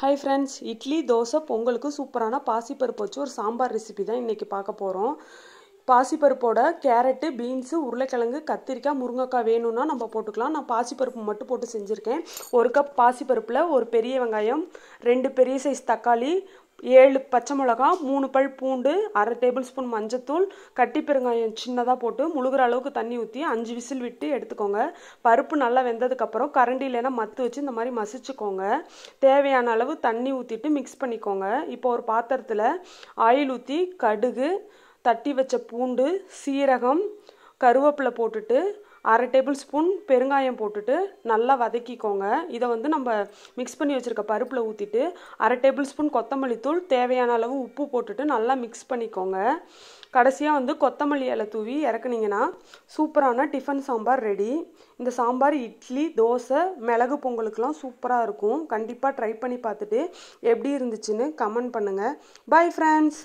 Hi friends, idli dosa பொங்கலுக்கு சூப்பரான பாசிப்பருப்பு வச்சு ஒரு சாம்பார் ரெசிபி தான் இன்றைக்கி பார்க்க போகிறோம். பாசிப்பருப்போட கேரட்டு, பீன்ஸு, உருளைக்கிழங்கு, கத்திரிக்காய், முருங்கைக்காய் வேணும்னா நம்ம போட்டுக்கலாம். நான் பாசிப்பருப்பு மட்டும் போட்டு செஞ்சுருக்கேன். 1 கப் பாசிப்பருப்பில் ஒரு பெரிய வெங்காயம், 2 பெரிய சைஸ் தக்காளி, 7 பச்சை மிளகா, 3 பல் பூண்டு, 1/2 டேபிள் ஸ்பூன் மஞ்சத்தூள், கட்டி பெருங்காயம் சின்னதாக போட்டு முழுகிற அளவுக்கு தண்ணி ஊற்றி 5 விசில் விட்டு எடுத்துக்கோங்க. பருப்பு நல்லா வெந்ததுக்கப்புறம் கரண்டி இல்லைன்னா மத்து வச்சு இந்த மாதிரி மசிச்சுக்கோங்க. தேவையான அளவு தண்ணி ஊற்றிட்டு மிக்ஸ் பண்ணிக்கோங்க. இப்போ ஒரு பாத்திரத்தில் ஆயில் ஊற்றி கடுகு, தட்டி வச்ச பூண்டு, சீரகம், கருவேப்பிலை போட்டுட்டு 1/2 டேபிள் ஸ்பூன் பெருங்காயம் போட்டுட்டு நல்லா வதக்கிக்கோங்க. இதை நம்ம மிக்ஸ் பண்ணி வச்சுருக்க பருப்பில் ஊற்றிட்டு 1/2 டேபிள் ஸ்பூன் கொத்தமல்லி தூள், தேவையான அளவு உப்பு போட்டுட்டு நல்லா மிக்ஸ் பண்ணிக்கோங்க. கடைசியாக கொத்தமல்லி இலை தூவி இறக்குனீங்கன்னா சூப்பரான டிஃபன் சாம்பார் ரெடி. இந்த சாம்பார் இட்லி, தோசை, மிளகு பொங்கலுக்கெலாம் சூப்பராக இருக்கும். கண்டிப்பாக ட்ரை பண்ணி பார்த்துட்டு எப்படி இருந்துச்சுன்னு கமெண்ட் பண்ணுங்கள். Bye friends.